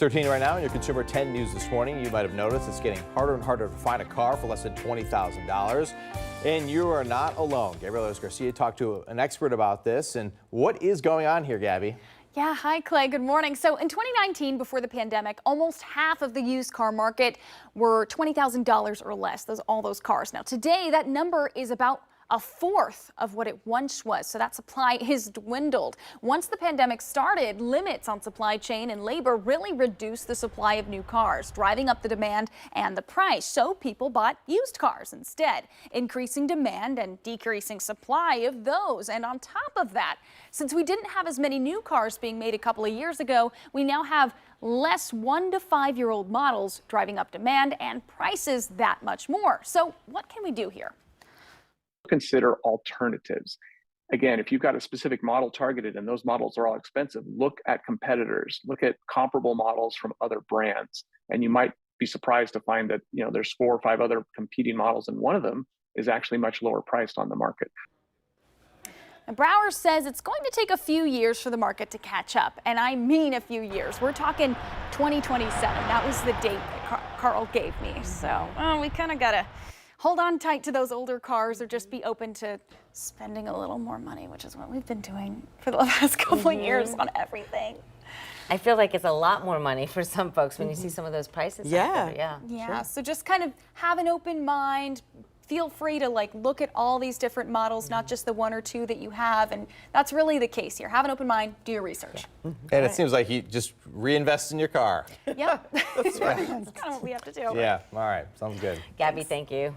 13 right now in your Consumer 10 News this morning. You might have noticed it's getting harder and harder to find a car for less than $20,000. And you are not alone. Gabriela Garcia talked to an expert about this. And what is going on here, Gabby? Yeah, hi Clay, good morning. So in 2019, before the pandemic, almost half of the used car market were $20,000 or less, all those cars. Now today, that number is about a fourth of what it once was. So that supply is dwindled. Once the pandemic started, limits on supply chain and labor really reduced the supply of new cars, driving up the demand and the price. So people bought used cars instead, increasing demand and decreasing supply of those. And on top of that, since we didn't have as many new cars being made a couple of years ago, we now have less 1 to 5 year old models, driving up demand and prices that much more. So what can we do here? Consider alternatives. Again, if you've got a specific model targeted and those models are all expensive, look at competitors, look at comparable models from other brands. And you might be surprised to find that, there's 4 or 5 other competing models and one of them is actually much lower priced on the market. And Brower says it's going to take a few years for the market to catch up. And I mean a few years. We're talking 2027. That was the date that Carl gave me. So we kind of got to hold on tight to those older cars or just be open to spending a little more money, which is what we've been doing for the last couple of years on everything. I feel like it's a lot more money for some folks when you see some of those prices. Yeah. Sure. So just kind of have an open mind. Feel free to look at all these different models, not just the 1 or 2 that you have. And that's really the case here. Have an open mind, do your research. And it seems like you just reinvest in your car. Yep. That's right. That's kind of what we have to do. Yeah. All right. Sounds good. Gabby, thank you.